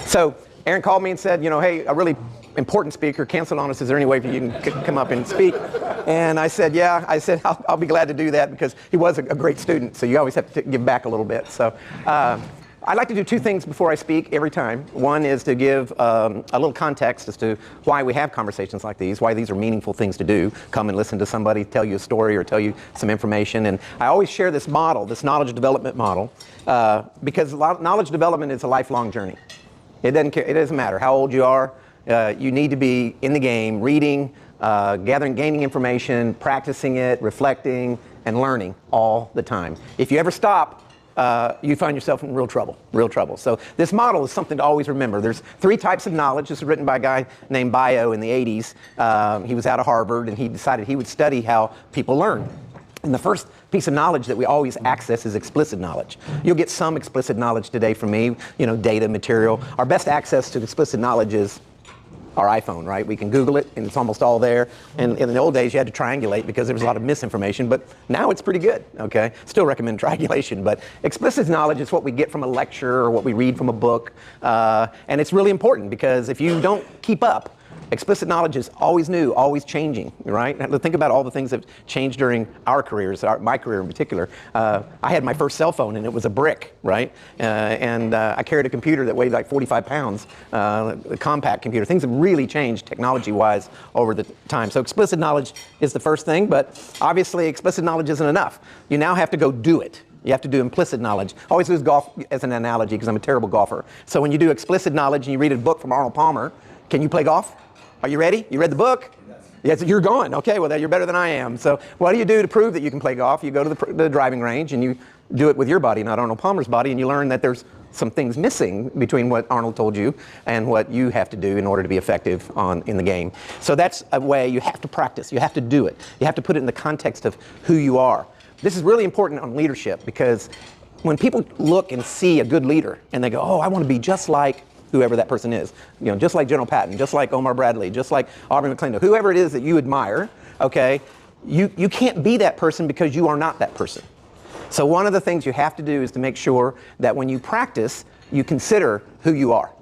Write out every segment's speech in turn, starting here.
So Aaron called me and said, you know, hey, a really important speaker canceled on us. Is there any way you can come up and speak? And I said, yeah. I said, I'll be glad to do that because he was a great student. So you always have to give back a little bit. So I like to do two things before I speak every time. One is to give a little context as to why we have conversations like these, why these are meaningful things to do. Come and listen to somebody tell you a story or tell you some information. And I always share this model, this knowledge development model, because knowledge development is a lifelong journey. It doesn't matter how old you are. You need to be in the game, reading, gaining information, practicing it, reflecting, and learning all the time. If you ever stop, you find yourself in real trouble. So this model is something to always remember. There's three types of knowledge. This was written by a guy named Bio in the 80s. He was out of Harvard, and he decided he would study how people learn. And the first piece of knowledge that we always access is explicit knowledge. You'll get some explicit knowledge today from me, you know, data, material. Our best access to explicit knowledge is our iPhone, right? We can Google it, and it's almost all there. And in the old days, you had to triangulate because there was a lot of misinformation, but now it's pretty good, okay? Still recommend triangulation, but explicit knowledge is what we get from a lecture or what we read from a book, and it's really important because if you don't keep up, explicit knowledge is always new, always changing, right? Think about all the things that changed during our careers, my career in particular. I had my first cell phone and it was a brick, right? I carried a computer that weighed like 45 pounds, a compact computer. Things have really changed technology-wise over the time. So explicit knowledge is the first thing, but obviously explicit knowledge isn't enough. You now have to go do it. You have to do implicit knowledge. I always use golf as an analogy because I'm a terrible golfer. So when you do explicit knowledge and you read a book from Arnold Palmer, can you play golf? Are you ready? You read the book? Yes, you're going. Okay, well, you're better than I am. So what do you do to prove that you can play golf? You go to the driving range and you do it with your body, not Arnold Palmer's body, and you learn that there's some things missing between what Arnold told you and what you have to do in order to be effective in the game. So that's a way you have to practice. You have to do it. You have to put it in the context of who you are. This is really important on leadership because when people look and see a good leader and they go, oh, I want to be just like whoever that person is, you know, just like General Patton, just like Omar Bradley, just like Aubrey McClendon, whoever it is that you admire, okay, you can't be that person because you are not that person. So one of the things you have to do is to make sure that when you practice, you consider who you are.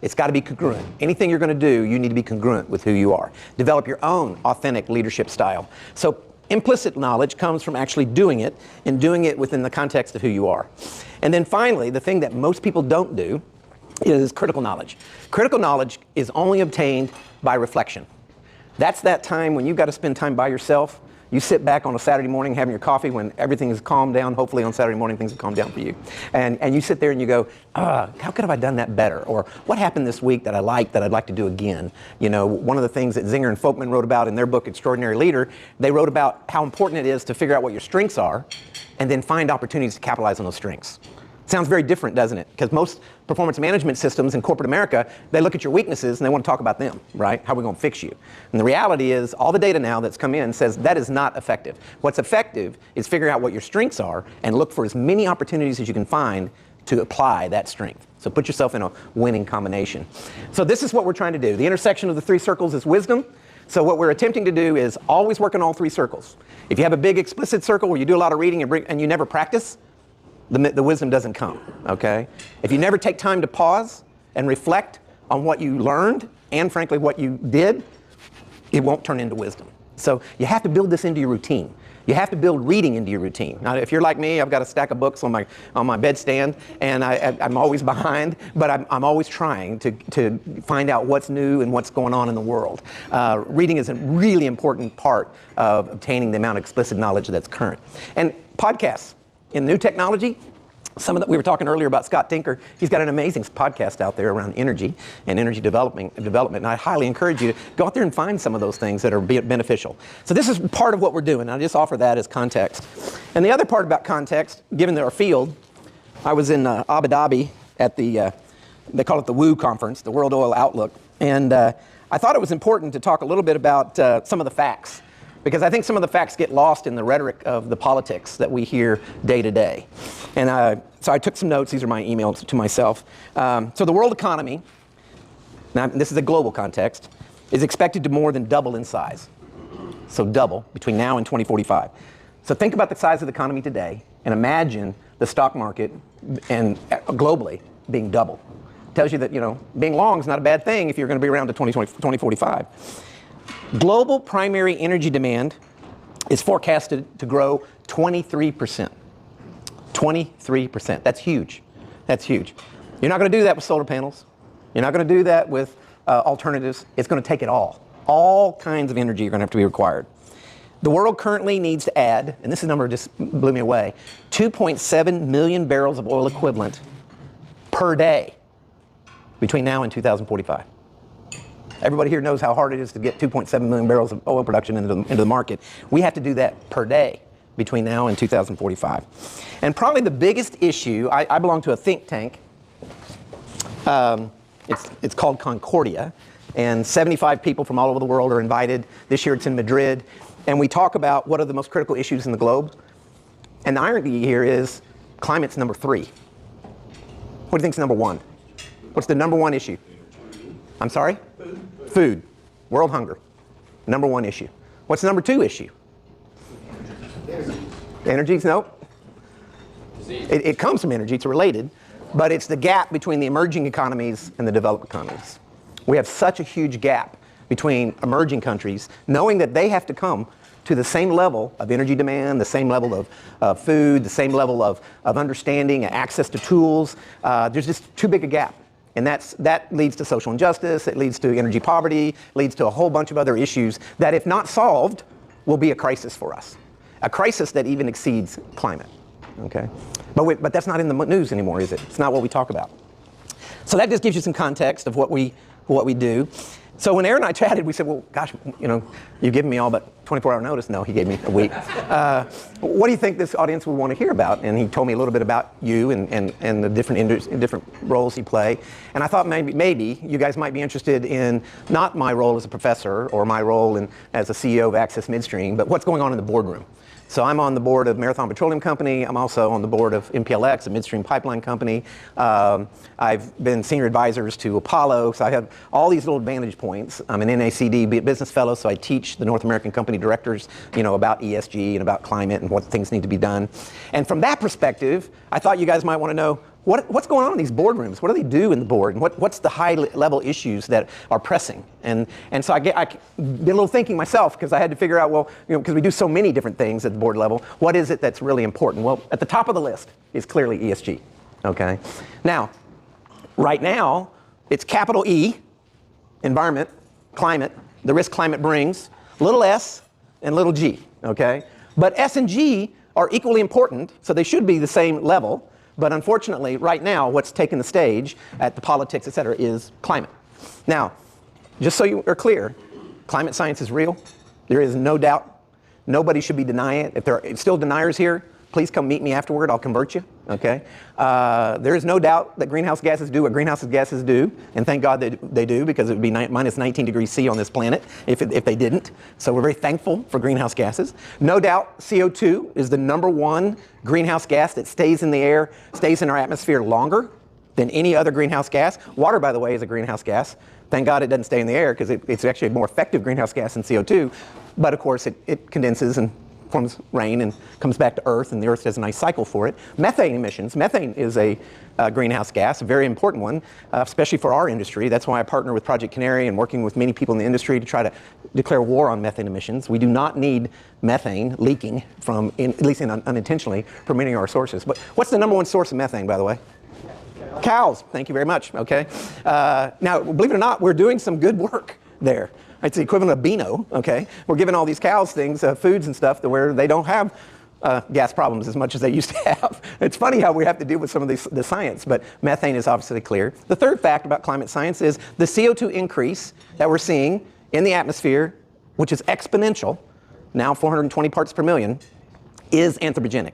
It's got to be congruent. Anything you're going to do, you need to be congruent with who you are. Develop your own authentic leadership style. So implicit knowledge comes from actually doing it and doing it within the context of who you are. And then finally, the thing that most people don't do is critical knowledge. Critical knowledge is only obtained by reflection. That's that time when you've got to spend time by yourself. You sit back on a Saturday morning having your coffee when everything is calmed down. Hopefully on Saturday morning things have calmed down for you. And you sit there and you go, how could have I done that better? Or what happened this week that I liked that I'd like to do again? You know, one of the things that Zinger and Folkman wrote about in their book, Extraordinary Leader, they wrote about how important it is to figure out what your strengths are and then find opportunities to capitalize on those strengths. Sounds very different, doesn't it? Because most performance management systems in corporate America, they look at your weaknesses and they want to talk about them, right? How are we going to fix you? And the reality is all the data now that's come in says that is not effective. What's effective is figure out what your strengths are and look for as many opportunities as you can find to apply that strength. So put yourself in a winning combination. So this is what we're trying to do. The intersection of the three circles is wisdom. So what we're attempting to do is always work on all three circles. If you have a big explicit circle where you do a lot of reading and you never practice, the wisdom doesn't come, okay? If you never take time to pause and reflect on what you learned and frankly what you did, it won't turn into wisdom. So you have to build this into your routine. You have to build reading into your routine. Now, if you're like me, I've got a stack of books on my bedstand, and I'm always behind, but I'm always trying to find out what's new and what's going on in the world. Reading is a really important part of obtaining the amount of explicit knowledge that's current. And podcasts. In new technology, we were talking earlier about Scott Tinker. He's got an amazing podcast out there around energy and energy development. And I highly encourage you to go out there and find some of those things that are beneficial. So this is part of what we're doing. I just offer that as context. And the other part about context, given our field, I was in Abu Dhabi at they call it the WOO conference, the World Oil Outlook. And I thought it was important to talk a little bit about some of the facts. Because I think some of the facts get lost in the rhetoric of the politics that we hear day to day. And so I took some notes. These are my emails to myself. So the world economy, now this is a global context, is expected to more than double in size. So double between now and 2045. So think about the size of the economy today and imagine the stock market and globally being double. Tells you that, being long is not a bad thing if you're going to be around to 2045. Global primary energy demand is forecasted to grow 23%. 23%. That's huge. That's huge. You're not going to do that with solar panels. You're not going to do that with alternatives. It's going to take it all. All kinds of energy are going to have to be required. The world currently needs to add, and this number just blew me away, 2.7 million barrels of oil equivalent per day between now and 2045. Everybody here knows how hard it is to get 2.7 million barrels of oil production into the market. We have to do that per day between now and 2045. And probably the biggest issue, I belong to a think tank. It's called Concordia, and 75 people from all over the world are invited. This year it's in Madrid. And we talk about what are the most critical issues in the globe. And the irony here is climate's number 3. What do you think's number 1? What's the number 1 issue? I'm sorry? Food. World hunger. Number 1 issue. What's the number 2 issue? Energy. Nope. It comes from energy. It's related. But it's the gap between the emerging economies and the developed economies. We have such a huge gap between emerging countries, knowing that they have to come to the same level of energy demand, the same level of food, the same level of understanding, access to tools. There's just too big a gap. And that leads to social injustice, it leads to energy poverty, leads to a whole bunch of other issues that, if not solved, will be a crisis for us. A crisis that even exceeds climate. Okay? But that's not in the news anymore, is it? It's not what we talk about. So that just gives you some context of what we do. So when Aaron and I chatted, we said, well, gosh, you've given me all but 24-hour notice. No, he gave me a week. What do you think this audience would want to hear about? And he told me a little bit about you and the different roles you play. And I thought maybe you guys might be interested in not my role as a professor or my role as a CEO of Access Midstream, but what's going on in the boardroom. So I'm on the board of Marathon Petroleum Company. I'm also on the board of MPLX, a midstream pipeline company. I've been senior advisors to Apollo, so I have all these little vantage points. I'm an NACD business fellow, so I teach the North American company directors, about ESG and about climate and what things need to be done. And from that perspective, I thought you guys might want to know what's going on in these boardrooms. What do they do in the board? And what's the high-level issues that are pressing? And so I did a little thinking myself, because I had to figure out, well, because we do so many different things at the board level, what is it that's really important? Well, at the top of the list is clearly ESG. Okay. Now, right now, it's capital E, environment, climate, the risk climate brings, little s and little g. Okay. But S and G are equally important, so they should be the same level. But unfortunately, right now, what's taking the stage at the politics, et cetera, is climate. Now, just so you are clear, climate science is real. There is no doubt. Nobody should be denying it. If there are still deniers here, please come meet me afterward. I'll convert you. Okay? There is no doubt that greenhouse gases do what greenhouse gases do, and thank God they do, because it would be minus 19 degrees C on this planet if they didn't. So we're very thankful for greenhouse gases. No doubt CO2 is the number 1 greenhouse gas that stays in the air, stays in our atmosphere longer than any other greenhouse gas. Water, by the way, is a greenhouse gas. Thank God it doesn't stay in the air, because it's actually a more effective greenhouse gas than CO2. But of course, it condenses and forms rain and comes back to Earth, and the Earth does a nice cycle for it. Methane emissions. Methane is a greenhouse gas, a very important one, especially for our industry. That's why I partner with Project Canary and working with many people in the industry to try to declare war on methane emissions. We do not need methane leaking at least unintentionally, from many of our sources. But what's the number 1 source of methane, by the way? Cows. Thank you very much. Okay. Now, believe it or not, we're doing some good work there. It's the equivalent of Beano, okay? We're giving all these cows things, foods and stuff, to where they don't have gas problems as much as they used to have. It's funny how we have to deal with some of the science, but methane is obviously clear. The third fact about climate science is the CO2 increase that we're seeing in the atmosphere, which is exponential, now 420 parts per million, is anthropogenic.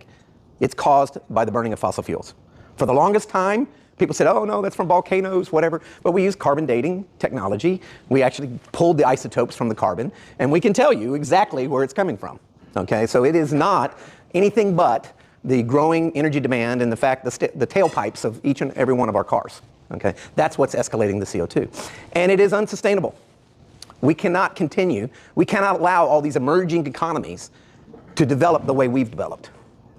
It's caused by the burning of fossil fuels. For the longest time, people said, oh no, that's from volcanoes, whatever. But we use carbon dating technology. We actually pulled the isotopes from the carbon, and we can tell you exactly where it's coming from. Okay, so it is not anything but the growing energy demand and the fact the tailpipes of each and every one of our cars. Okay, that's what's escalating the CO2. And it is unsustainable. We cannot continue. We cannot allow all these emerging economies to develop the way we've developed.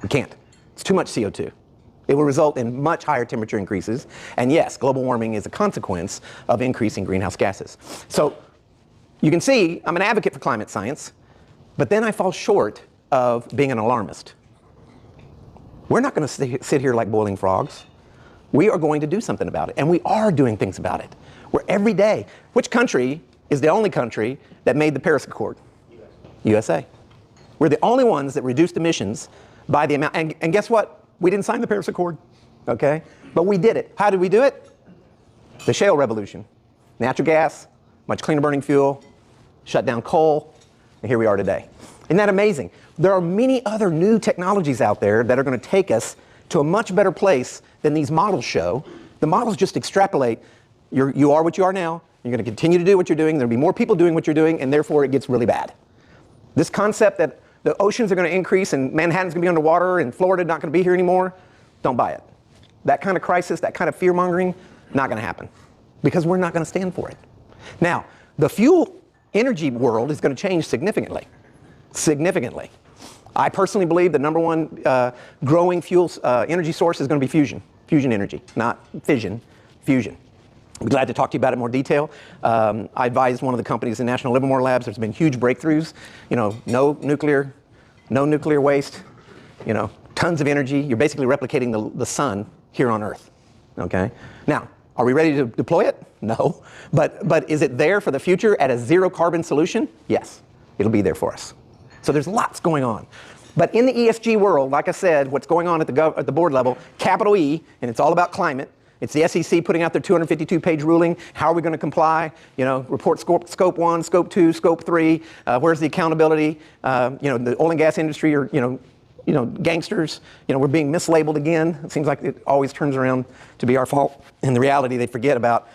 We can't. It's too much CO2. It will result in much higher temperature increases. And yes, global warming is a consequence of increasing greenhouse gases. So you can see I'm an advocate for climate science, but then I fall short of being an alarmist. We're not going to sit here like boiling frogs. We are going to do something about it, and we are doing things about it. We're every day. Which country is the only country that made the Paris Accord? USA. We're the only ones that reduced emissions by the amount, and guess what? We didn't sign the Paris Accord, okay? But we did it. How did we do it? The shale revolution. Natural gas, much cleaner burning fuel, shut down coal, and here we are today. Isn't that amazing? There are many other new technologies out there that are going to take us to a much better place than these models show. The models just extrapolate. You are what you are now. You're going to continue to do what you're doing. There'll be more people doing what you're doing, and therefore it gets really bad. This concept that the oceans are going to increase and Manhattan's going to be underwater and Florida's not going to be here anymore, don't buy it. That kind of crisis, that kind of fear-mongering, not going to happen because we're not going to stand for it. Now, the fuel energy world is going to change significantly. Significantly. I personally believe the number one growing fuel energy source is going to be fusion. Fusion energy, not fission, fusion. I'd be glad to talk to you about it in more detail. I advised one of the companies in National Livermore Labs. There's been huge breakthroughs. You know, no nuclear waste, you know, tons of energy. You're basically replicating the sun here on Earth, okay? Now, are we ready to deploy it? No. But is it there for the future at a zero carbon solution? Yes, it'll be there for us. So there's lots going on. But in the ESG world, like I said, what's going on at the board level, capital E, and it's all about climate. It's the SEC putting out their 252-page ruling. How are we going to comply? You know, report scope 1, scope 2, scope 3. Where's the accountability? You know, the oil and gas industry are, you know, gangsters. You know, we're being mislabeled again. It seems like it always turns around to be our fault. In the reality, they forget about,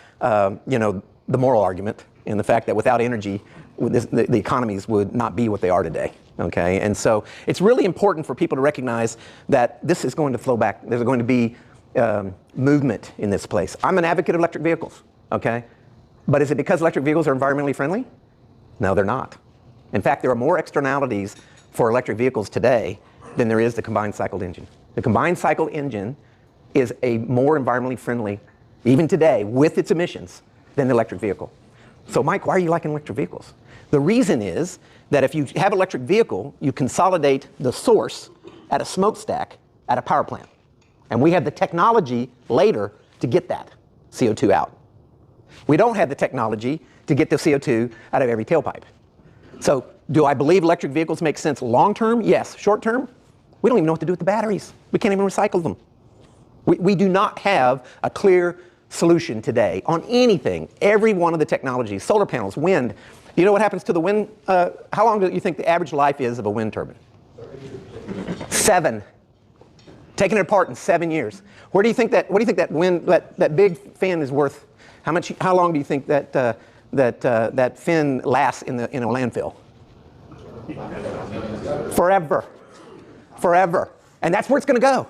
you know, the moral argument and the fact that without energy, the economies would not be what they are today. Okay, and so it's really important for people to recognize that this is going to flow back. There's going to be movement in this place. I'm an advocate of electric vehicles, okay? But is it because electric vehicles are environmentally friendly? No, they're not. In fact, there are more externalities for electric vehicles today than there is the combined cycle engine. The combined cycle engine is a more environmentally friendly, even today, with its emissions, than the electric vehicle. So Mike, why are you liking electric vehicles? The reason is that if you have an electric vehicle, you consolidate the source at a smokestack at a power plant. And we have the technology later to get that CO2 out. We don't have the technology to get the CO2 out of every tailpipe. So do I believe electric vehicles make sense long term? Yes. Short term? We don't even know what to do with the batteries. We can't even recycle them. We do not have a clear solution today on anything. Every one of the technologies, solar panels, wind. You know what happens to the wind? How long do you think the average life is of a wind turbine? 7. Taking it apart in 7 years. What do you think that big fin is worth? How long do you think that fin lasts in a landfill? Forever. Forever. And that's where it's going to go.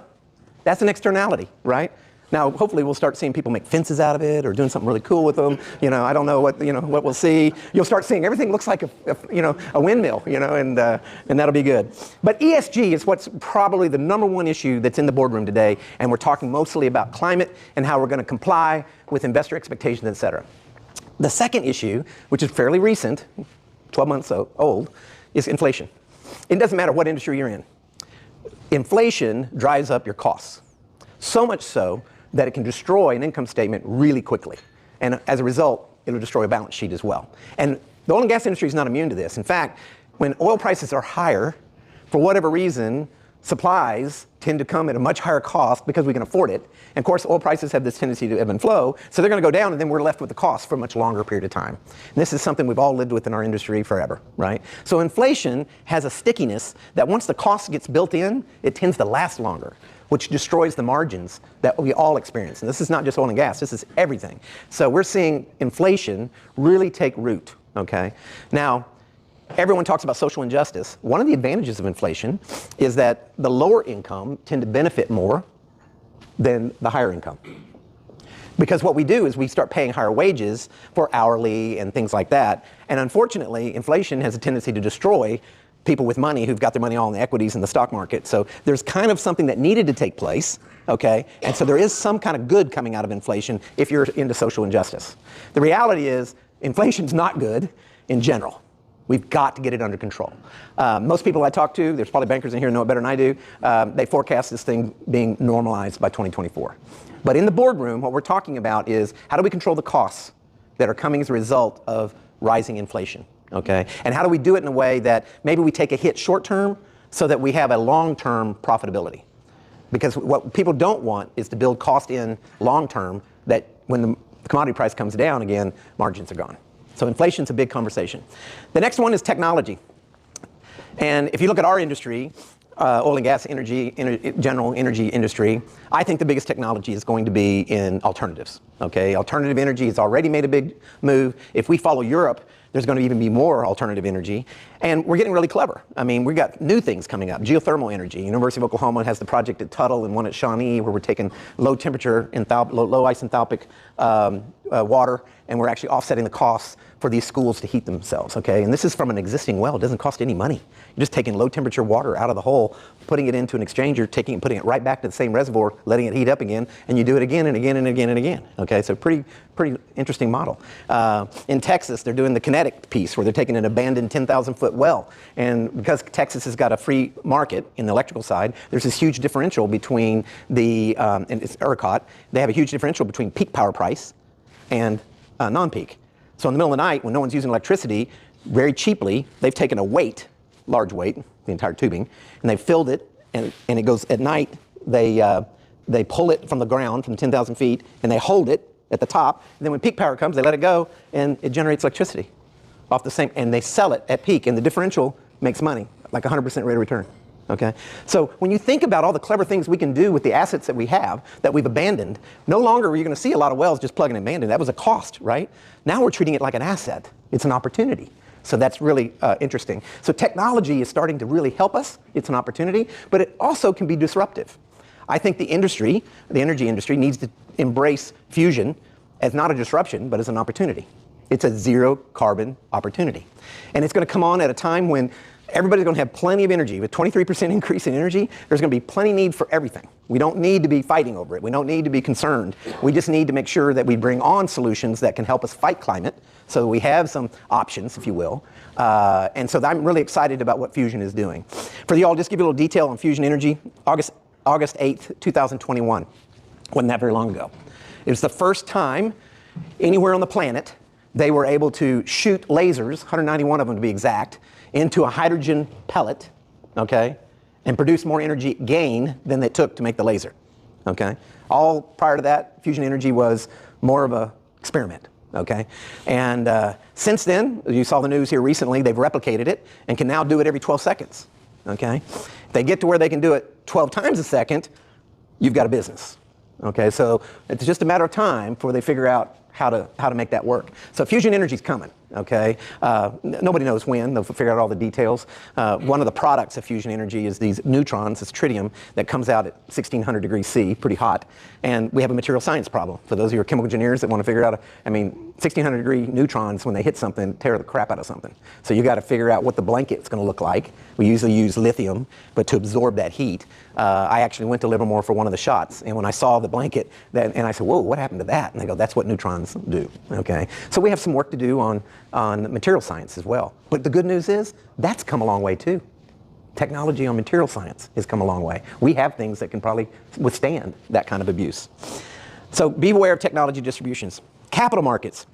That's an externality, right? Now, hopefully we'll start seeing people make fences out of it or doing something really cool with them. You know, I don't know what we'll see. You'll start seeing everything looks like a windmill, and that'll be good. But ESG is what's probably the number one issue that's in the boardroom today, and we're talking mostly about climate and how we're going to comply with investor expectations, et cetera. The second issue, which is fairly recent, 12 months old, is inflation. It doesn't matter what industry you're in. Inflation drives up your costs. So much so that it can destroy an income statement really quickly. And as a result, it'll destroy a balance sheet as well. And the oil and gas industry is not immune to this. In fact, when oil prices are higher, for whatever reason, supplies tend to come at a much higher cost because we can afford it. And of course, oil prices have this tendency to ebb and flow, so they're going to go down, and then we're left with the cost for a much longer period of time. And this is something we've all lived with in our industry forever, right? So inflation has a stickiness that once the cost gets built in, it tends to last longer, which destroys the margins that we all experience. And this is not just oil and gas, this is everything. So we're seeing inflation really take root, okay? Now, everyone talks about social injustice. One of the advantages of inflation is that the lower income tend to benefit more than the higher income. Because what we do is we start paying higher wages for hourly and things like that. And unfortunately, inflation has a tendency to destroy people with money who've got their money all in the equities in the stock market. So there's kind of something that needed to take place, okay? And so there is some kind of good coming out of inflation if you're into social injustice. The reality is inflation's not good in general. We've got to get it under control. Most people I talk to, there's probably bankers in here who know it better than I do, they forecast this thing being normalized by 2024. But in the boardroom, what we're talking about is how do we control the costs that are coming as a result of rising inflation, okay? And how do we do it in a way that maybe we take a hit short term so that we have a long-term profitability? Because what people don't want is to build cost in long term that when the commodity price comes down again, margins are gone. So inflation's a big conversation. The next one is technology. And if you look at our industry, oil and gas, general energy industry, I think the biggest technology is going to be in alternatives, okay? Alternative energy has already made a big move. If we follow Europe, there's going to even be more alternative energy. And we're getting really clever. I mean, we got new things coming up. Geothermal energy. University of Oklahoma has the project at Tuttle and one at Shawnee where we're taking low temperature, low isenthalpic water, and we're actually offsetting the costs for these schools to heat themselves, okay? And this is from an existing well. It doesn't cost any money. You're just taking low temperature water out of the hole, putting it into an exchanger, putting it right back to the same reservoir, letting it heat up again, and you do it again and again and again and again, okay? So pretty interesting model. In Texas, they're doing the kinetic piece where they're taking an abandoned 10,000-foot well. And because Texas has got a free market in the electrical side, there's this huge differential between and it's ERCOT, they have a huge differential between peak power price and non-peak. So in the middle of the night, when no one's using electricity, very cheaply, they've taken a weight, large weight, the entire tubing, and they've filled it, and it goes at night, they pull it from the ground from 10,000 feet, and they hold it at the top, and then when peak power comes, they let it go, and it generates electricity off the same, and they sell it at peak, and the differential makes money, like 100% rate of return. Okay, so when you think about all the clever things we can do with the assets that we have, that we've abandoned, no longer are you going to see a lot of wells just plugging and abandoned. That was a cost, right? Now we're treating it like an asset. It's an opportunity. So that's really interesting. So technology is starting to really help us. It's an opportunity, but it also can be disruptive. I think the energy industry needs to embrace fusion as not a disruption, but as an opportunity. It's a zero carbon opportunity. And it's going to come on at a time when everybody's going to have plenty of energy. With 23% increase in energy, there's going to be plenty need for everything. We don't need to be fighting over it. We don't need to be concerned. We just need to make sure that we bring on solutions that can help us fight climate so we have some options, if you will. And so I'm really excited about what fusion is doing. For y'all, just give you a little detail on fusion energy. August 8th, 2021. Wasn't that very long ago. It was the first time anywhere on the planet they were able to shoot lasers, 191 of them to be exact, into a hydrogen pellet, okay, and produce more energy gain than they took to make the laser, okay? All prior to that, fusion energy was more of an experiment, okay? And since then, you saw the news here recently, they've replicated it and can now do it every 12 seconds, okay? If they get to where they can do it 12 times a second, you've got a business, okay? So it's just a matter of time before they figure out how to make that work. So fusion energy's coming, okay? Nobody knows when, they'll figure out all the details. One of the products of fusion energy is these neutrons, this tritium, that comes out at 1600 degrees C, pretty hot. And we have a material science problem. For those of you who are chemical engineers that want to figure out, 1600 degree neutrons, when they hit something, tear the crap out of something. So you got to figure out what the blanket's going to look like. We usually use lithium, but to absorb that heat. I actually went to Livermore for one of the shots, and when I saw the blanket, and I said, whoa, what happened to that? And they go, that's what neutrons do, okay? So we have some work to do on material science as well. But the good news is, that's come a long way too. Technology on material science has come a long way. We have things that can probably withstand that kind of abuse. So be aware of technology distributions. Capital markets.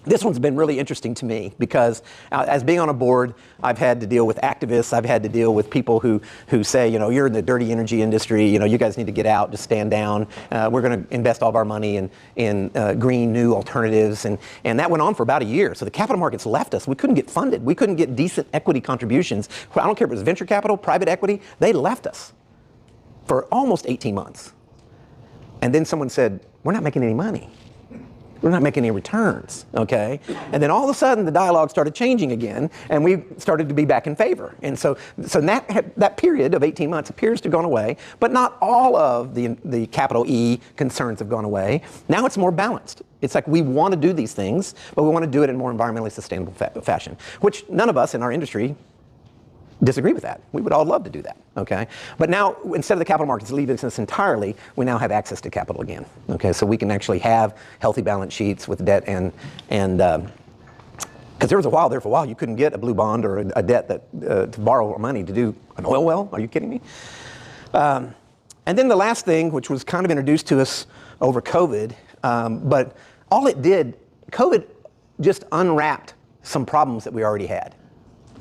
This one's been really interesting to me because as being on a board, I've had to deal with activists. I've had to deal with people who say, you're in the dirty energy industry. You guys need to get out, just stand down. We're going to invest all of our money in green new alternatives. And that went on for about a year. So the capital markets left us. We couldn't get funded. We couldn't get decent equity contributions. I don't care if it was venture capital, private equity. They left us for almost 18 months. And then someone said, we're not making any money. We're not making any returns, okay? And then all of a sudden the dialogue started changing again and we started to be back in favor. And so that period of 18 months appears to have gone away, but not all of the capital E concerns have gone away. Now it's more balanced. It's like we want to do these things, but we want to do it in a more environmentally sustainable fashion, which none of us in our industry disagree with that. We would all love to do that, okay? But now, instead of the capital markets leaving us entirely, we now have access to capital again, okay? So we can actually have healthy balance sheets with debt and because there was a while there, for a while, you couldn't get a blue bond or a debt that to borrow money to do an oil well. Are you kidding me? And then the last thing, which was kind of introduced to us over COVID, but all it did, COVID just unwrapped some problems that we already had,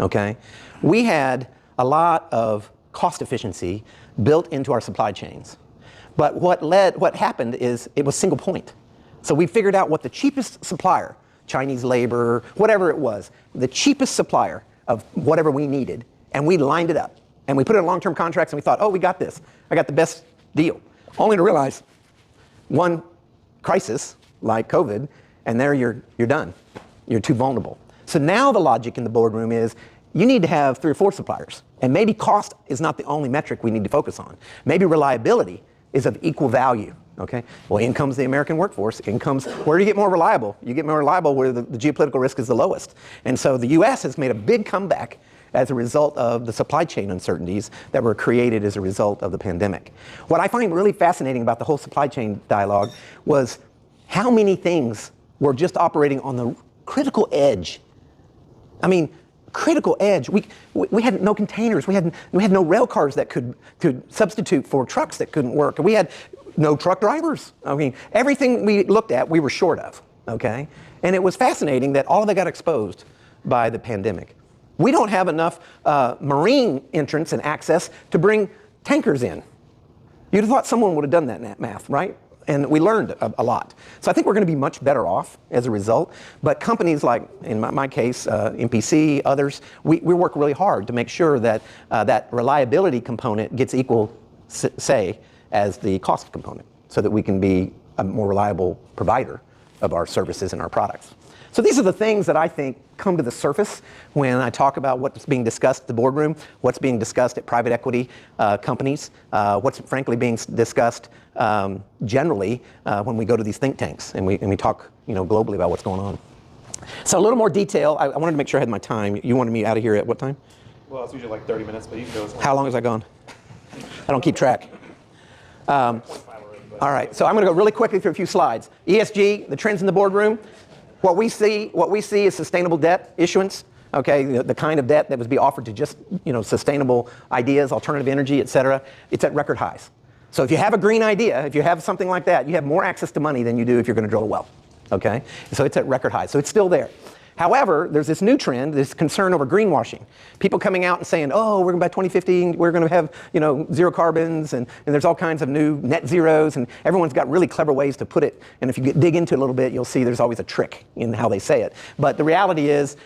okay? We had a lot of cost efficiency built into our supply chains. But what happened is it was single point. So we figured out what the cheapest supplier, Chinese labor, whatever it was, the cheapest supplier of whatever we needed, and we lined it up. And we put it in long-term contracts, and we thought, oh, we got this. I got the best deal. Only to realize one crisis, like COVID, and there you're done. You're too vulnerable. So now the logic in the boardroom is you need to have 3 or 4 suppliers. And maybe cost is not the only metric we need to focus on. Maybe reliability is of equal value. Okay. Well, in comes the American workforce. In comes where do you get more reliable? You get more reliable where the geopolitical risk is the lowest. And so the U.S. has made a big comeback as a result of the supply chain uncertainties that were created as a result of the pandemic. What I find really fascinating about the whole supply chain dialogue was how many things were just operating on the critical edge. I mean, critical edge. We had no containers. We had no rail cars that could substitute for trucks that couldn't work. We had no truck drivers. I mean, everything we looked at, we were short of, okay? And it was fascinating that all of that got exposed by the pandemic. We don't have enough marine entrance and access to bring tankers in. You'd have thought someone would have done that math, right? And we learned a lot. So I think we're going to be much better off as a result. But companies like, in my case, MPC, others, we work really hard to make sure that that reliability component gets equal say as the cost component so that we can be a more reliable provider of our services and our products. So these are the things that I think come to the surface when I talk about what's being discussed at the boardroom, what's being discussed at private equity companies, what's frankly being discussed generally when we go to these think tanks and we talk globally about what's going on. So a little more detail. I wanted to make sure I had my time. You wanted me out of here at what time? Well, it's usually like 30 minutes, but you can go as long. How long has I gone? I don't keep track. All right, so I'm going to go really quickly through a few slides. ESG, the trends in the boardroom. What we see is sustainable debt issuance. Okay, the kind of debt that was be offered to just sustainable ideas, alternative energy, et cetera. It's at record highs. So if you have a green idea, if you have something like that, you have more access to money than you do if you're going to drill a well. Okay, so it's at record highs. So it's still there. However, there's this new trend, this concern over greenwashing. People coming out and saying, oh, we're going by 2050, we're going to have, zero carbons, and there's all kinds of new net zeros, and everyone's got really clever ways to put it. And if you dig into it a little bit, you'll see there's always a trick in how they say it. But the reality is,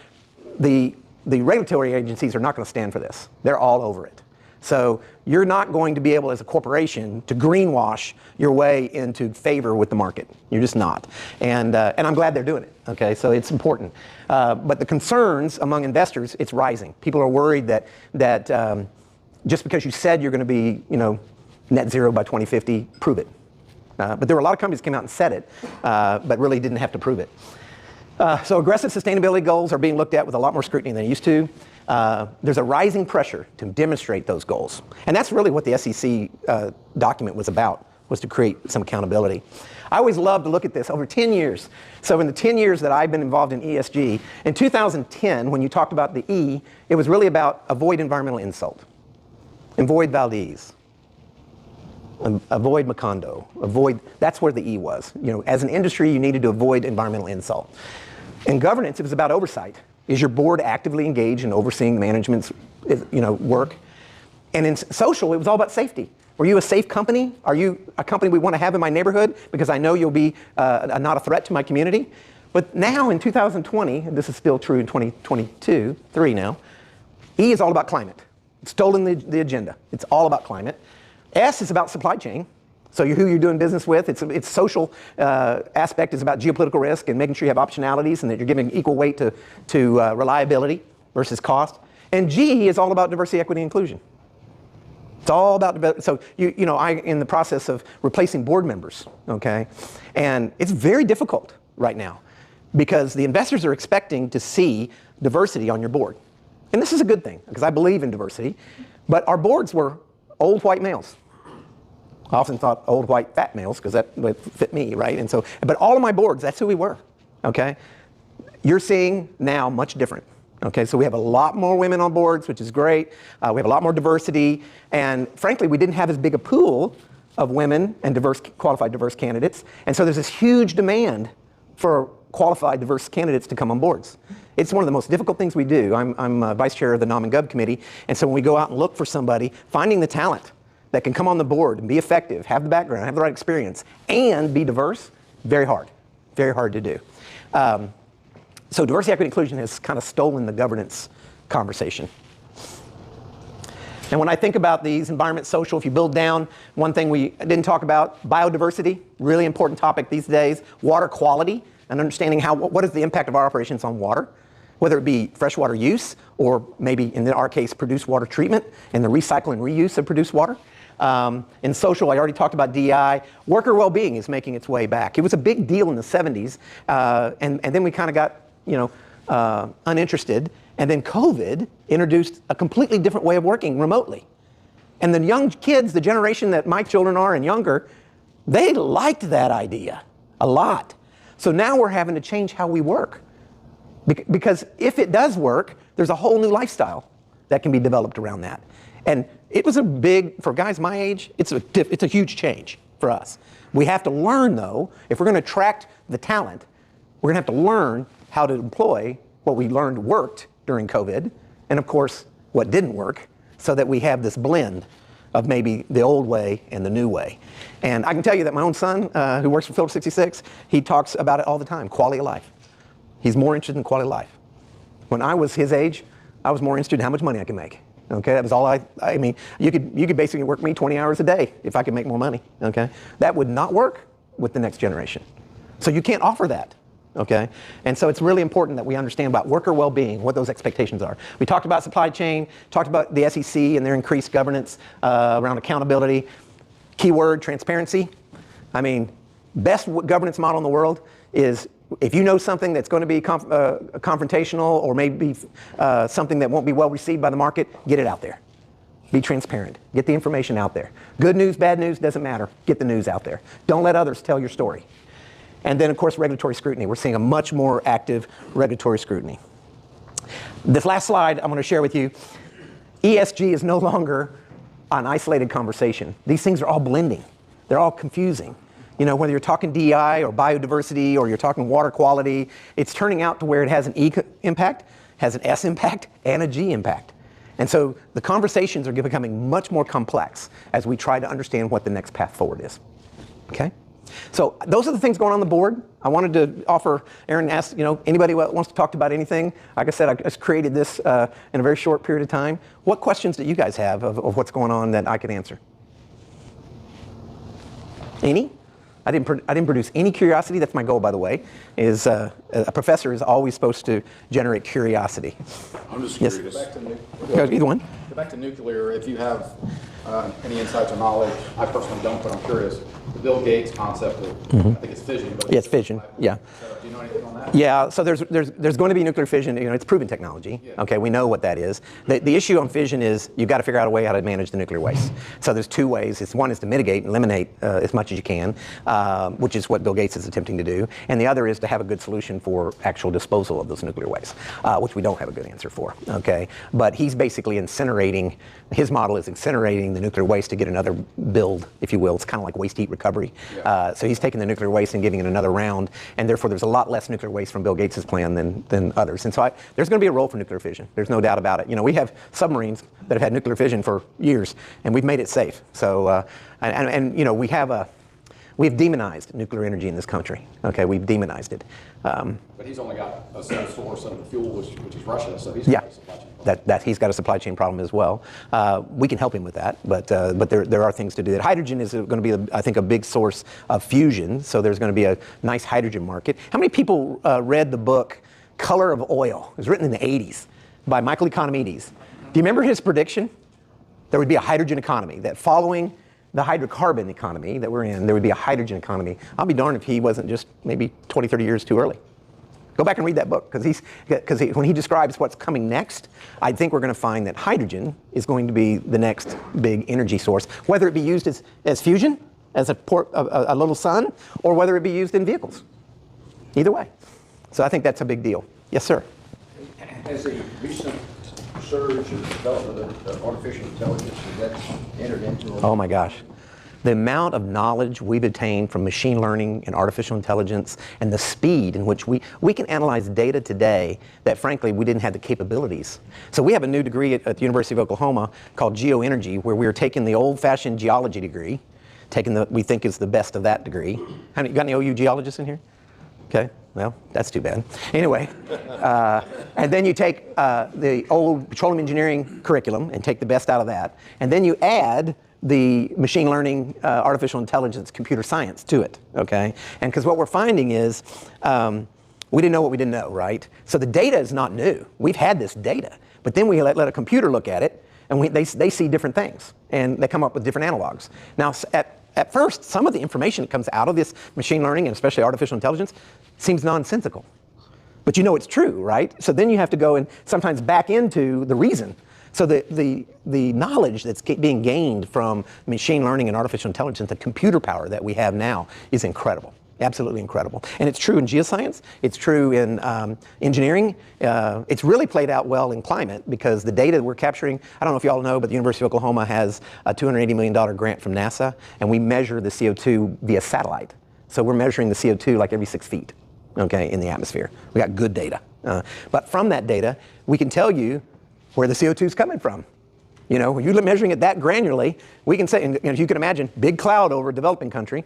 the regulatory agencies are not going to stand for this. They're all over it. So you're not going to be able, as a corporation, to greenwash your way into favor with the market. You're just not. And I'm glad they're doing it. Okay, so it's important. But the concerns among investors, it's rising. People are worried that just because you said you're going to be, net zero by 2050, prove it. But there were a lot of companies that came out and said it, but really didn't have to prove it. So aggressive sustainability goals are being looked at with a lot more scrutiny than they used to. There's a rising pressure to demonstrate those goals. And that's really what the SEC document was about, was to create some accountability. I always love to look at this over 10 years. So in the 10 years that I've been involved in ESG, in 2010, when you talked about the E, it was really about avoid environmental insult. Avoid Valdez. Avoid Macondo. That's where the E was. As an industry, you needed to avoid environmental insult. In governance, it was about oversight. Is your board actively engaged in overseeing management's work? And in social, it was all about safety. Were you a safe company? Are you a company we want to have in my neighborhood because I know you'll be not a threat to my community? But now in 2020, and this is still true in 2022, 3 now, E is all about climate. It's stolen the agenda. It's all about climate. S is about supply chain. So who you're doing business with. Its social aspect is about geopolitical risk and making sure you have optionalities and that you're giving equal weight to reliability versus cost. And G is all about diversity, equity, inclusion. It's all about, so I in the process of replacing board members, okay? And it's very difficult right now because the investors are expecting to see diversity on your board. and this is a good thing because I believe in diversity, but our boards were old white males. I often thought old white fat males because that would fit me, right? And so, but all of my boards, that's who we were, okay? You're seeing now much different. Okay, so we have a lot more women on boards, which is great. We have a lot more diversity, and frankly, we didn't have as big a pool of women and qualified diverse candidates, and so there's this huge demand for qualified diverse candidates to come on boards. It's one of the most difficult things we do. I'm vice chair of the Nom and Gov committee, and so when we go out and look for somebody, finding the talent that can come on the board and be effective, have the background, have the right experience, and be diverse, very hard to do. So diversity, equity, inclusion has kind of stolen the governance conversation. And when I think about these, environment, social, if you build down, one thing we didn't talk about, biodiversity, really important topic these days, water quality, and understanding what is the impact of our operations on water, whether it be freshwater use, or maybe in our case, produced water treatment, and the recycle and reuse of produced water. In social, I already talked about DEI. Worker well-being is making its way back. It was a big deal in the 70s, and then we kind of got uninterested, and then COVID introduced a completely different way of working remotely. And the young kids, the generation that my children are and younger, they liked that idea a lot. So now we're having to change how we work. Because if it does work, there's a whole new lifestyle that can be developed around that. And it was for guys my age, it's a huge change for us. We have to learn, though, if we're going to attract the talent, we're going to have to learn how to employ what we learned worked during COVID, and of course, what didn't work, so that we have this blend of maybe the old way and the new way. And I can tell you that my own son, who works for Phillips 66, he talks about it all the time, quality of life. He's more interested in quality of life. When I was his age, I was more interested in how much money I could make. Okay, that was all I mean, you could basically work me 20 hours a day if I could make more money, okay? That would not work with the next generation. So you can't offer that. Okay, and so it's really important that we understand about worker well-being, what those expectations are. We talked about supply chain, talked about the SEC and their increased governance around accountability. Keyword, transparency. I mean, best governance model in the world is if you know something that's going to be confrontational or maybe something that won't be well received by the market, get it out there. Be transparent. Get the information out there. Good news, bad news, doesn't matter. Get the news out there. Don't let others tell your story. And then, of course, regulatory scrutiny. We're seeing a much more active regulatory scrutiny. This last slide I'm going to share with you, ESG is no longer an isolated conversation. These things are all blending. They're all confusing. You know, whether you're talking DEI or biodiversity or you're talking water quality, it's turning out to where it has an E impact, has an S impact, and a G impact. And so the conversations are becoming much more complex as we try to understand what the next path forward is. Okay? So those are the things going on the board. I wanted to offer, Aaron asked, anybody wants to talk about anything? Like I said, I just created this in a very short period of time. What questions do you guys have of what's going on that I can answer? Any? I didn't produce any curiosity. That's my goal, by the way, is a professor is always supposed to generate curiosity. I'm just Yes. curious. Either one. Go back to nuclear. If you have any insights or knowledge, I personally don't, but I'm curious. The Bill Gates concept of, I think it's fission. But Yeah, it's fission. Yeah. So do you know anything on that? Yeah, so there's going to be nuclear fission. It's proven technology. Okay, we know what that is. The issue on fission is you've got to figure out a way how to manage the nuclear waste. So there's two ways. One is to mitigate and eliminate as much as you can, which is what Bill Gates is attempting to do. And the other is to have a good solution for actual disposal of those nuclear waste, which we don't have a good answer for. Okay, but he's basically incinerating. His model is incinerating the nuclear waste to get another build, if you will. It's kind of like waste heat recovery. So he's taking the nuclear waste and giving it another round, and therefore there's a lot less nuclear waste from Bill Gates' plan than others. And so there's going to be a role for nuclear fission. There's no doubt about it. We have submarines that have had nuclear fission for years, and we've made it safe. So, we've demonized nuclear energy in this country. Okay, we've demonized it. But he's only got a sole source of the fuel, which is Russia, so he's got a supply chain problem. That he's got a supply chain problem as well. We can help him with that, but there are things to do. That hydrogen is going to be, I think, a big source of fusion. So there's going to be a nice hydrogen market. How many people read the book Color of Oil? It was written in the 80s by Michael Economides. Do you remember his prediction? There would be a hydrogen economy. That following the hydrocarbon economy that we're in, there would be a hydrogen economy. I'll be darned if he wasn't just maybe 20, 30 years too early. Go back and read that book, because when he describes what's coming next, I think we're going to find that hydrogen is going to be the next big energy source, whether it be used as fusion, as a little sun, or whether it be used in vehicles. Either way. So I think that's a big deal. Yes, sir. Has a recent surge in the development of artificial intelligence, has that entered into? Oh my gosh. The amount of knowledge we've attained from machine learning and artificial intelligence, and the speed in which we can analyze data today that frankly we didn't have the capabilities. So we have a new degree at the University of Oklahoma called geoenergy, where we are taking the old-fashioned geology degree, we think is the best of that degree. You got any OU geologists in here? Okay, well, that's too bad. Anyway, and then you take the old petroleum engineering curriculum and take the best out of that, and then you add the machine learning, artificial intelligence, computer science to it, okay? And because what we're finding is we didn't know what we didn't know, right? So the data is not new. We've had this data, but then we let a computer look at it, and they see different things, and they come up with different analogs. Now, at first, some of the information that comes out of this machine learning, and especially artificial intelligence, seems nonsensical. But you know it's true, right? So then you have to go and sometimes back into the reason. So the knowledge that's being gained from machine learning and artificial intelligence, the computer power that we have now, is incredible. Absolutely incredible. And it's true in geoscience, it's true in engineering. It's really played out well in climate, because the data we're capturing, I don't know if you all know, but the University of Oklahoma has a $280 million grant from NASA, and we measure the CO2 via satellite. So we're measuring the CO2 like every 6 feet, okay, in the atmosphere. We got good data. But from that data, we can tell you where the CO2 is coming from. You know, when you're measuring it that granularly, we can say, and if you can imagine, big cloud over a developing country,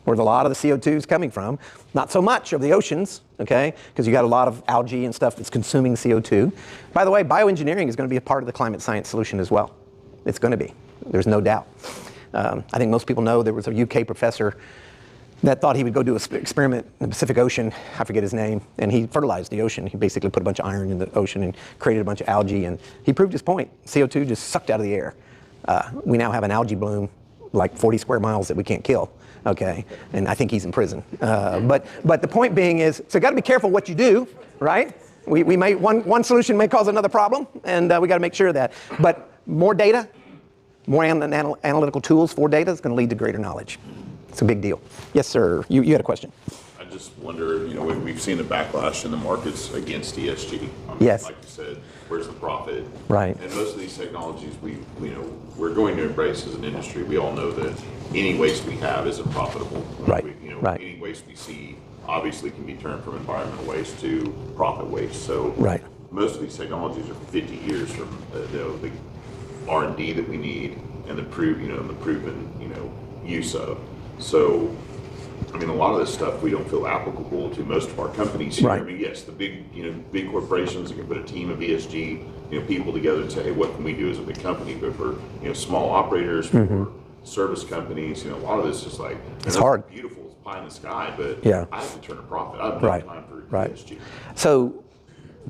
where a lot of the CO2 is coming from, not so much of the oceans, okay, because you got a lot of algae and stuff that's consuming CO2. By the way, bioengineering is going to be a part of the climate science solution as well. It's going to be, there's no doubt. I think most people know there was a UK professor that thought he would go do an experiment in the Pacific Ocean, I forget his name, and he fertilized the ocean. He basically put a bunch of iron in the ocean and created a bunch of algae, and he proved his point. CO2 just sucked out of the air. We now have an algae bloom like 40 square miles that we can't kill. Okay, and I think he's in prison. But the point being is, so you got to be careful what you do, right? We may one solution may cause another problem, and we got to make sure of that. But more data, more analytical tools for data is going to lead to greater knowledge. It's a big deal. Yes, sir. You had a question. I just wonder, you know, we've seen the backlash in the markets against ESG. I mean, yes. Like you said, where's the profit? Right. And most of these technologies we're going to embrace as an industry. We all know that any waste we have isn't profitable. Right. Right. Any waste we see obviously can be turned from environmental waste to profit waste. So right. Most of these technologies are 50 years from the R&D that we need and the proven use of. So, I mean, a lot of this stuff we don't feel applicable to most of our companies here. Right. I mean, yes, the big corporations that can put a team of ESG, people together and say, hey, what can we do as a big company? But for small operators, for service companies, a lot of this is like it's hard. Beautiful, it's pie in the sky, but yeah. I have to turn a profit. I don't have time for ESG. So,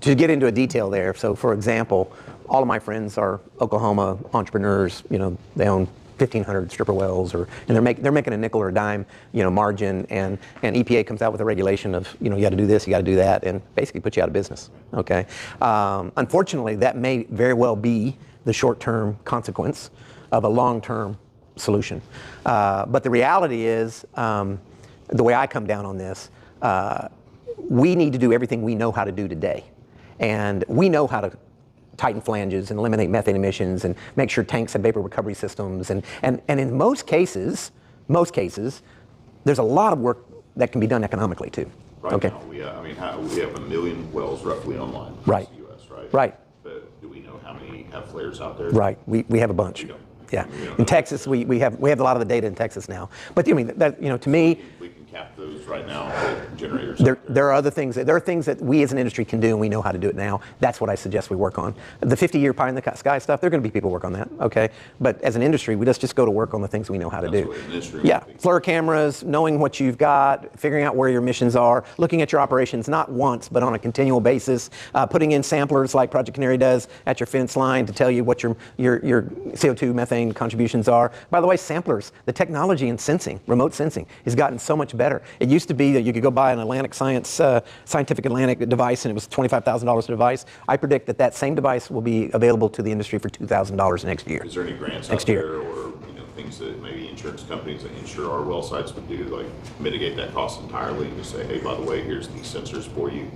to get into a detail there, so for example, all of my friends are Oklahoma entrepreneurs. They own 1,500 stripper wells, and they're making a nickel or a dime, margin, and EPA comes out with a regulation of, you got to do this, you got to do that, and basically put you out of business. Okay. Unfortunately, that may very well be the short-term consequence of a long-term solution. But the reality is, the way I come down on this, we need to do everything we know how to do today, and we know how to tighten flanges and eliminate methane emissions and make sure tanks have vapor recovery systems. And in most cases, there's a lot of work that can be done economically too. Right okay. Now, we have 1 million wells roughly online across right. the U.S., right? Right. But do we know how many have flares out there? Right. We have a bunch. We don't. Yeah. In Texas, we have a lot of the data in Texas now. But I mean, that to me, we can cap those right now with generators. There are other things. There are things that we as an industry can do, and we know how to do it now. That's what I suggest we work on. The 50-year pie in the sky stuff, there are going to be people work on that, okay? But as an industry, we just go to work on the things we know how to do. Yeah, FLIR cameras, knowing what you've got, figuring out where your emissions are, looking at your operations not once, but on a continual basis, putting in samplers like Project Canary does at your fence line to tell you what your CO2 methane contributions are. By the way, samplers, the technology in sensing, remote sensing, has gotten so much better better. It used to be that you could go buy an Scientific Atlantic device and it was $25,000 a device. I predict that that same device will be available to the industry for $2,000 next year. Is there any grants Next out year. there or things that maybe insurance companies that insure our well sites would do, like mitigate that cost entirely and just say, hey, by the way, here's these sensors for you?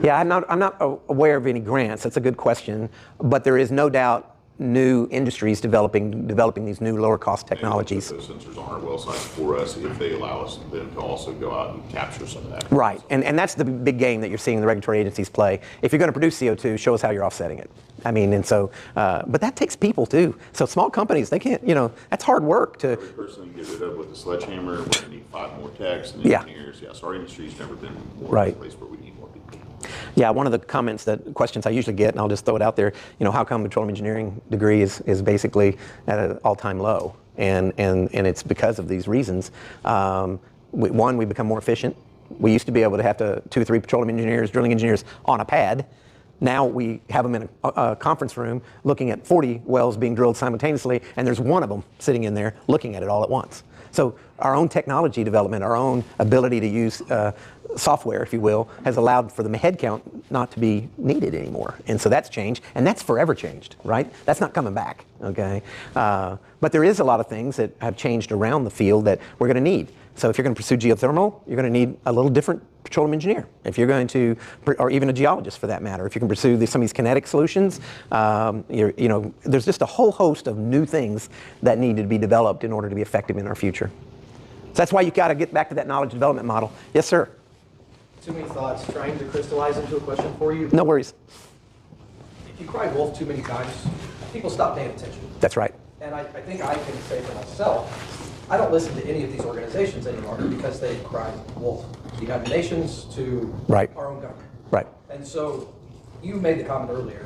Yeah, I'm not aware of any grants. That's a good question, but there is no doubt new industries developing these new lower cost technologies. Those sensors on our well sites for us if they allow us then to also go out and capture some of that. Right, and that's the big game that you're seeing the regulatory agencies play. If you're going to produce CO2, show us how you're offsetting it. I mean, and so, but that takes people too. So small companies, they can't, that's hard work to. Every person you get rid of with a sledgehammer, we're going to need 5 more techs and Yeah. engineers. Yeah, so our industry's never been more Right. of a place where we need more people. Yeah, one of the questions I usually get, and I'll just throw it out there, how come petroleum engineering degree is basically at an all-time low? And it's because of these reasons. We become more efficient. We used to be able to have 2 or 3 petroleum engineers, drilling engineers on a pad. Now we have them in a conference room looking at 40 wells being drilled simultaneously, and there's one of them sitting in there looking at it all at once. So our own technology development, our own ability to use software, if you will, has allowed for the headcount not to be needed anymore. And so that's changed, and that's forever changed, right? That's not coming back, okay? But there is a lot of things that have changed around the field that we're going to need. So if you're going to pursue geothermal, you're going to need a little different petroleum engineer. If you're going to, or even a geologist for that matter, if you can pursue some of these kinetic solutions, there's just a whole host of new things that need to be developed in order to be effective in our future. So that's why you got to get back to that knowledge development model. Yes, sir. Too many thoughts, trying to crystallize into a question for you. No worries. If you cry wolf too many times, people stop paying attention. That's right. And I think I can say for myself, I don't listen to any of these organizations anymore because they cry wolf. The United Nations to Right. our own government. Right. And so you made the comment earlier,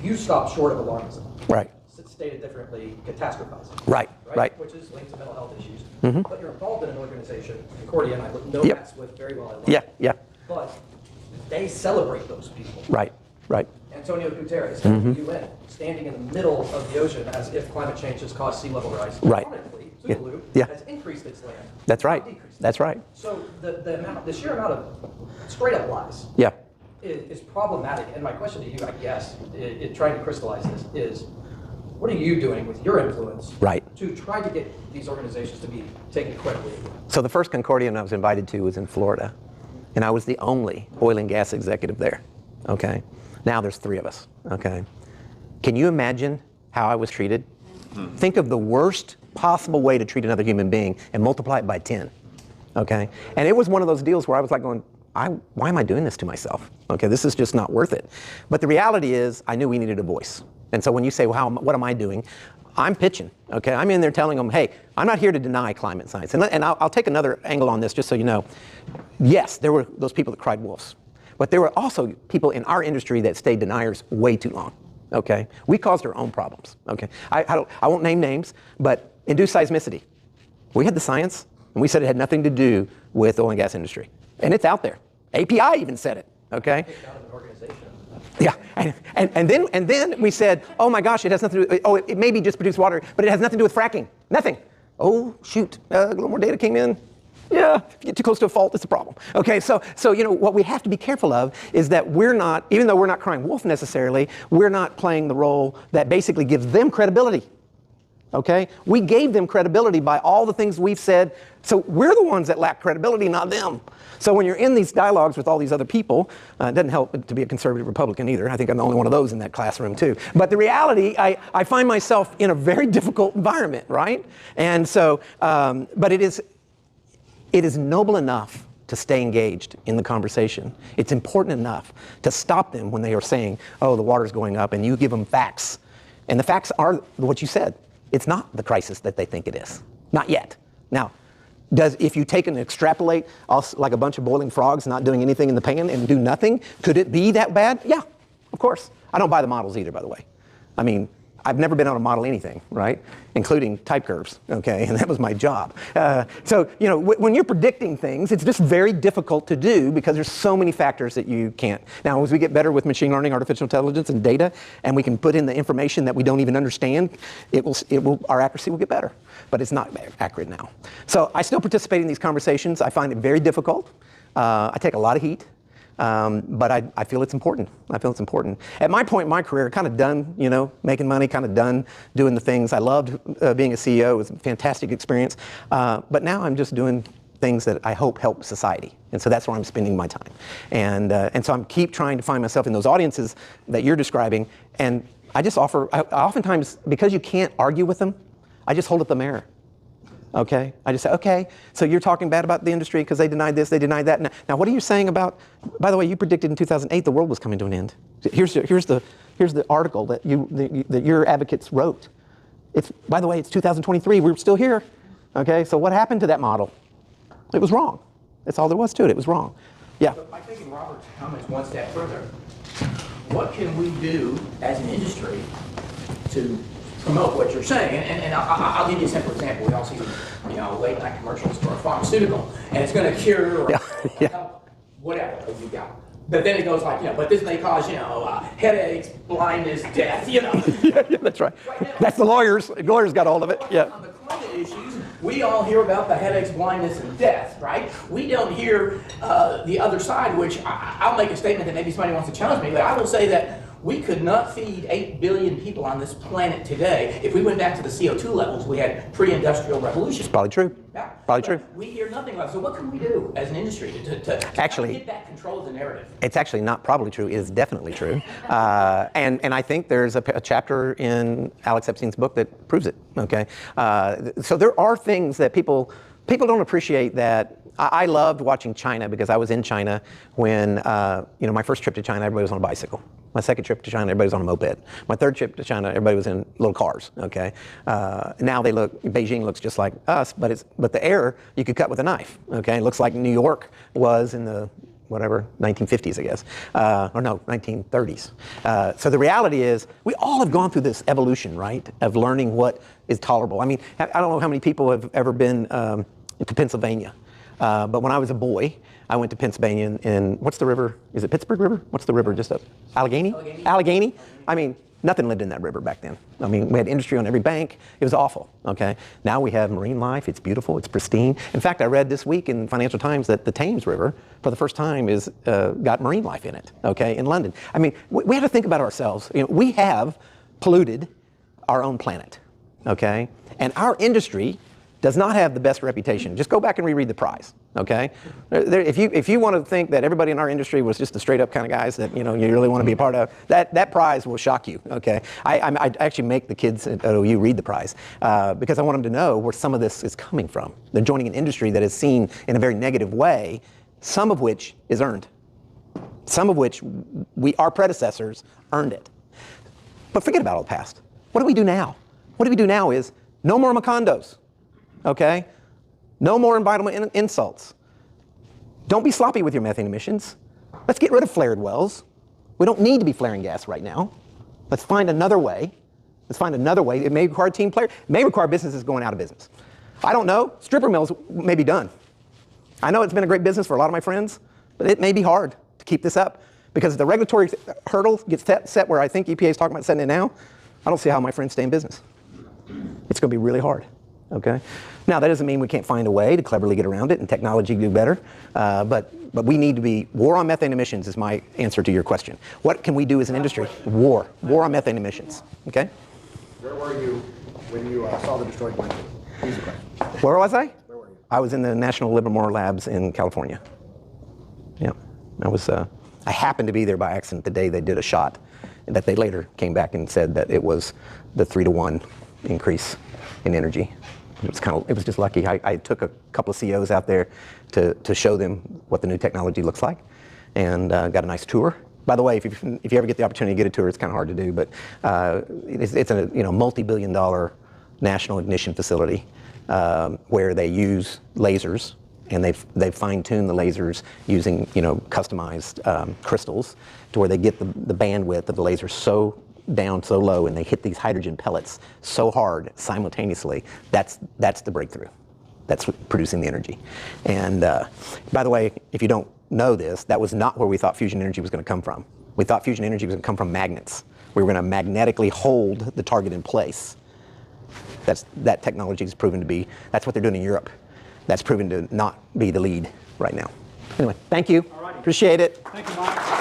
you stop short of alarmism. Right. Stated differently, catastrophizing. Right. Right. Which is linked to mental health issues. Mm-hmm. But you're involved in an organization, Concordia, and I know Yep. that's with very well. I love Yeah. it. Yeah. But they celebrate those people. Right. Right. Antonio Guterres, head of the UN, standing in the middle of the ocean as if climate change has caused sea level rise. Right. Ironically, Yeah. Tuvalu Yeah. has increased its land. That's right. not decreased it. That's right. So the sheer amount of straight up lies Yeah. is problematic. And my question to you, I guess, trying to crystallize this is, what are you doing with your influence Right. to try to get these organizations to be taken credibly? So the first Concordian I was invited to was in Florida, and I was the only oil and gas executive there, okay? Now there's 3 of us, okay? Can you imagine how I was treated? Think of the worst possible way to treat another human being and multiply it by 10, okay? And it was one of those deals where I was like going, why am I doing this to myself? Okay, this is just not worth it. But the reality is, I knew we needed a voice. And so when you say, well, what am I doing? I'm pitching, okay? I'm in there telling them, hey, I'm not here to deny climate science. And I'll take another angle on this just so you know. Yes, there were those people that cried wolves. But there were also people in our industry that stayed deniers way too long, okay? We caused our own problems, okay? I won't name names, but induced seismicity. We had the science, and we said it had nothing to do with the oil and gas industry. And it's out there. API even said it, okay? Yeah, and then we said, oh my gosh, it has nothing to do, it maybe just produce water, but it has nothing to do with fracking, nothing. Oh shoot, a little more data came in. Yeah, if you get too close to a fault, it's a problem. Okay, so what we have to be careful of is that we're not, even though we're not crying wolf necessarily, we're not playing the role that basically gives them credibility. Okay, we gave them credibility by all the things we've said, so we're the ones that lack credibility, not them. So when you're in these dialogues with all these other people, it doesn't help to be a conservative Republican either. I think I'm the only one of those in that classroom too. But the reality, I find myself in a very difficult environment, right? And so, but it is noble enough to stay engaged in the conversation. It's important enough to stop them when they are saying, oh, the water's going up, and you give them facts. And the facts are what you said. It's not the crisis that they think it is. Not yet. Now, if you take and extrapolate like a bunch of boiling frogs not doing anything in the pan and do nothing, could it be that bad? Yeah, of course. I don't buy the models either, by the way. I mean, I've never been able to model anything, right? Including type curves, okay? And that was my job. So, you know, when you're predicting things, it's just very difficult to do because there's so many factors that you can't. Now, as we get better with machine learning, artificial intelligence, and data, and we can put in the information that we don't even understand, our accuracy will get better. But it's not accurate now. So I still participate in these conversations. I find it very difficult. I take a lot of heat. But I feel it's important. I feel it's important. At my point in my career, kind of done, you know, making money, kind of done doing the things. I loved being a CEO. It was a fantastic experience. But now I'm just doing things that I hope help society. And so that's where I'm spending my time. And so I'm keep trying to find myself in those audiences that you're describing. And I just oftentimes, because you can't argue with them, I just hold up the mirror. Okay, I just say, okay, so you're talking bad about the industry because they denied this, they denied that. Now, what are you saying about, by the way, you predicted in 2008 the world was coming to an end. Here's the article that your advocates wrote. By the way, it's 2023, we're still here. Okay, so what happened to that model? It was wrong. That's all there was to it, it was wrong. Yeah. But by taking Robert's comments one step further, what can we do as an industry to promote what you're saying? And I'll give you a simple example. We all see, you know, late night commercials for a pharmaceutical, and it's going to cure or help whatever you got. But then it goes like, you know, but this may cause, you know, headaches, blindness, death, you know. Yeah, that's right. Now, that's the lawyers. The lawyers got all of it. Yeah. On the climate issues, we all hear about the headaches, blindness, and death, right? We don't hear the other side, which I'll make a statement that maybe somebody wants to challenge me, but I will say that we could not feed 8 billion people on this planet today if we went back to the CO2 levels we had pre-industrial revolution. It's probably true. Yeah. Probably But true. we hear nothing about it. So what can we do as an industry to Actually, get back control of the narrative? It's actually not probably true. It is definitely true. And I think there's a chapter in Alex Epstein's book that proves it. Okay. So there are things that people don't appreciate that. I loved watching China because I was in China when, you know, my first trip to China, everybody was on a bicycle. My second trip to China, everybody was on a moped. My third trip to China, everybody was in little cars, okay? Now Beijing looks just like us, but the air, you could cut with a knife, okay? It looks like New York was in the, whatever, 1950s, I guess. Or no, 1930s. So the reality is, we all have gone through this evolution, right? Of learning what is tolerable. I mean, I don't know how many people have ever been to Pennsylvania. But when I was a boy, I went to Pennsylvania and what's the river? Is it Pittsburgh River? What's the river just up? Allegheny? Allegheny? I mean, nothing lived in that river back then. I mean, we had industry on every bank. It was awful, okay? Now we have marine life. It's beautiful. It's pristine. In fact, I read this week in Financial Times that the Thames River, for the first time, is got marine life in it, okay, in London. I mean, we have to think about ourselves. You know, we have polluted our own planet, okay? And our industry does not have the best reputation. Just go back and reread the prize, okay? If you want to think that everybody in our industry was just the straight up kind of guys that, you know, you really want to be a part of, that prize will shock you, okay? I actually make the kids at OU read the prize because I want them to know where some of this is coming from. They're joining an industry that is seen in a very negative way, some of which is earned. Some of which our predecessors earned it. But forget about all the past. What do we do now? What do we do now is no more Macondos. Okay? No more environmental insults. Don't be sloppy with your methane emissions. Let's get rid of flared wells. We don't need to be flaring gas right now. Let's find another way. Let's find another way. It may require team players. It may require businesses going out of business. I don't know. Stripper mills may be done. I know it's been a great business for a lot of my friends, but it may be hard to keep this up because if the regulatory hurdle gets set where I think EPA is talking about setting it now, I don't see how my friends stay in business. It's going to be really hard. Okay. Now that doesn't mean we can't find a way to cleverly get around it and technology do better, but we need to be, war on methane emissions is my answer to your question. What can we do as an industry? War on methane emissions. Okay. Where were you when you saw the destroyed blanket? Easy question. Where was I? Where were you? I was in the National Livermore Labs in California. Yeah, I happened to be there by accident the day they did a shot that they later came back and said that it was the 3-to-1 increase in energy. It was just lucky. I took a couple of CEOs out there to show them what the new technology looks like, and got a nice tour. By the way, if you ever get the opportunity to get a tour, it's kind of hard to do, but it's a multi-billion-dollar national ignition facility where they use lasers, and they fine-tune the lasers using customized crystals to where they get the bandwidth of the laser so down so low and they hit these hydrogen pellets so hard simultaneously, that's the breakthrough. That's producing the energy. And by the way, if you don't know this, that was not where we thought fusion energy was going to come from. We thought fusion energy was going to come from magnets. We were going to magnetically hold the target in place. That technology is proven to be, that's what they're doing in Europe. That's proven to not be the lead right now. Anyway, thank you. Appreciate it. Thank you, Mike.